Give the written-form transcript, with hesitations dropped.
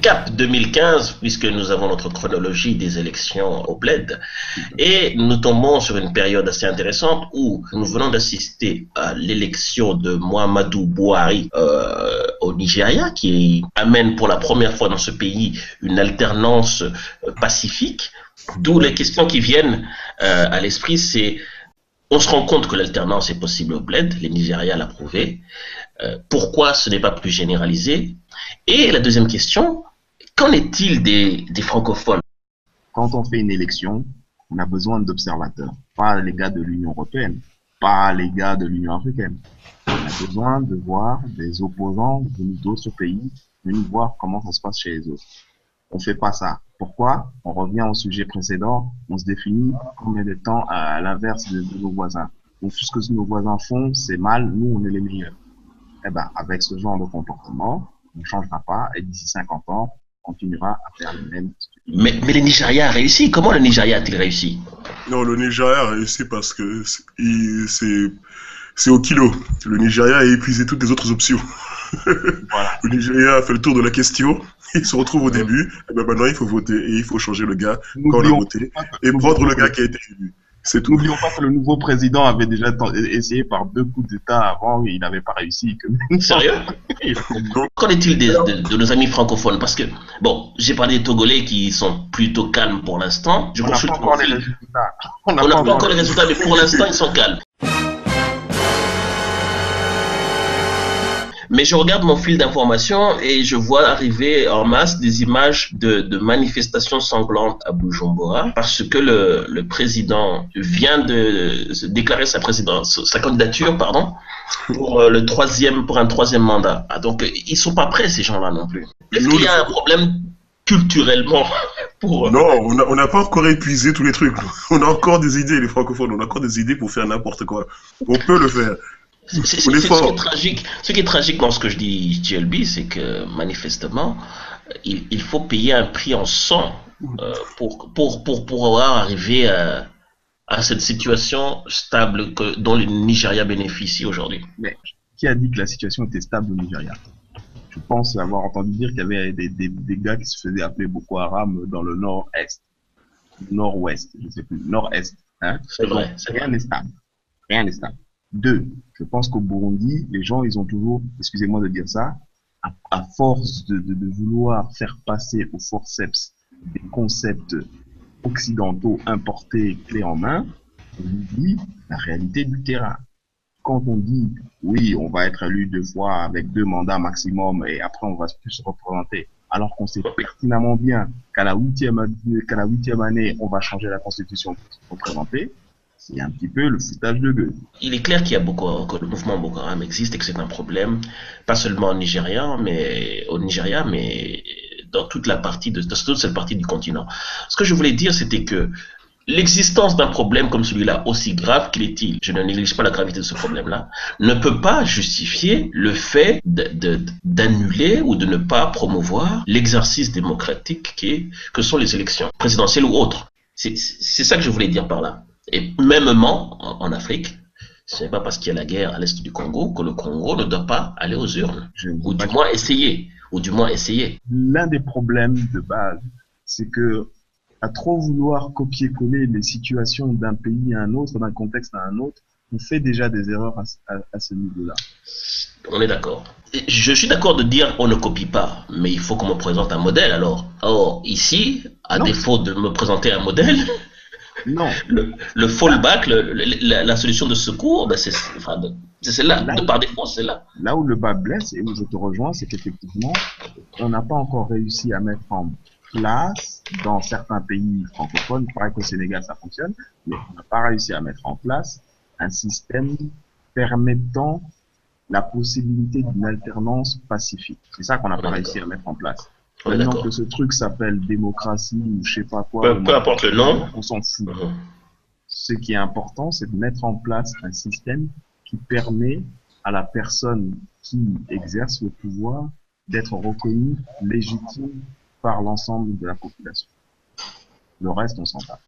cap 2015, puisque nous avons notre chronologie des élections au bled, et nous tombons sur une période assez intéressante où nous venons d'assister à l'élection de Muhammadu Buhari au Nigeria, qui amène pour la première fois dans ce pays une alternance pacifique, d'où les questions qui viennent à l'esprit, c'est on se rend compte que l'alternance est possible au bled, les Nigériens l'ont prouvé. Pourquoi ce n'est pas plus généralisé? Et la deuxième question, qu'en est-il des francophones? Quand on fait une élection, on a besoin d'observateurs, pas les gars de l'Union européenne, pas les gars de l'Union africaine. On a besoin de voir des opposants venus d'autres pays, venus voir comment ça se passe chez les autres. On fait pas ça. Pourquoi? On revient au sujet précédent, on se définit combien de temps à l'inverse de nos voisins. Donc tout ce que nos voisins font, c'est mal, nous on est les meilleurs. Eh ben, avec ce genre de comportement, on ne changera pas et d'ici 50 ans, on continuera à faire le même. Mais le Nigeria a réussi. Comment le Nigeria a-t-il réussi? Non, le Nigeria a réussi parce que c'est au kilo. Le Nigeria a épuisé toutes les autres options. Voilà. Le Nigeria a fait le tour de la question. Il se retrouve au début. Et ben maintenant, il faut voter et il faut changer le gars quand on a voté et prendre le gars qui a été élu. C'est tout. N'oublions pas que le nouveau président avait déjà essayé par 2 coups d'État avant, il n'avait pas réussi. Sérieux? Qu'en est-il de nos amis francophones? Parce que, bon, j'ai parlé des Togolais qui sont plutôt calmes pour l'instant. On n'a pas encore les résultats. On n'a pas encore les résultats, mais pour l'instant, ils sont calmes. Mais je regarde mon fil d'information et je vois arriver en masse des images de manifestations sanglantes à Bujumbura parce que le président vient de déclarer sa candidature, pour un troisième mandat. Ah, donc ils sont pas prêts ces gens-là non plus. Est-ce qu'il y a un problème culturellement pour... Non, on n'a pas encore épuisé tous les trucs. On a encore des idées, les francophones. On a encore des idées pour faire n'importe quoi. On peut le faire. Ce qui est tragique dans ce que je dis, JLB, c'est que manifestement, il faut payer un prix en sang pour pouvoir arriver à cette situation stable dont le Nigeria bénéficie aujourd'hui. Mais qui a dit que la situation était stable au Nigeria? Je pense avoir entendu dire qu'il y avait des gars qui se faisaient appeler Boko Haram dans le nord-est, nord-ouest, je ne sais plus, nord-est. Hein? C'est vrai. Rien n'est stable. Rien n'est stable. 2, je pense qu'au Burundi, les gens, ils ont toujours, excusez-moi de dire ça, à force de vouloir faire passer au forceps des concepts occidentaux importés clés en main, on oublie la réalité du terrain. Quand on dit, oui, on va être élu 2 fois avec 2 mandats maximum et après on va plus se représenter, alors qu'on sait pertinemment bien qu'à la 8e année, on va changer la constitution pour se représenter, c'est un petit peu le foutage de gueule. Il est clair qu'il y a que le mouvement Boko Haram existe et que c'est un problème, pas seulement au Nigeria, mais dans toute cette partie du continent. Ce que je voulais dire, c'était que l'existence d'un problème comme celui-là, aussi grave qu'il est-il, je ne néglige pas la gravité de ce problème-là, ne peut pas justifier le fait d'annuler ou de ne pas promouvoir l'exercice démocratique que sont les élections présidentielles ou autres. C'est ça que je voulais dire par là. Et mêmement, en Afrique, ce n'est pas parce qu'il y a la guerre à l'est du Congo que le Congo ne doit pas aller aux urnes. Ou du moins essayer. L'un des problèmes de base, c'est que à trop vouloir copier-coller les situations d'un pays à un autre, d'un contexte à un autre, on fait déjà des erreurs à ce niveau-là. On est d'accord. Je suis d'accord de dire on ne copie pas, mais il faut qu'on me présente un modèle alors. Or, ici, à défaut de me présenter un modèle... Non. Le fallback, la solution de secours, ben c'est celle-là. Par défaut, c'est là. Là où le bas blesse et où je te rejoins, c'est qu'effectivement, on n'a pas encore réussi à mettre en place, dans certains pays francophones, pareil qu'au Sénégal ça fonctionne, mais on n'a pas réussi à mettre en place un système permettant la possibilité d'une alternance pacifique. C'est ça qu'on n'a pas réussi à mettre en place. Maintenant que ce truc s'appelle démocratie ou je sais pas quoi, peu importe le nom, on s'en fout. Ce qui est important, c'est de mettre en place un système qui permet à la personne qui exerce le pouvoir d'être reconnue légitime par l'ensemble de la population. Le reste, on s'en tape.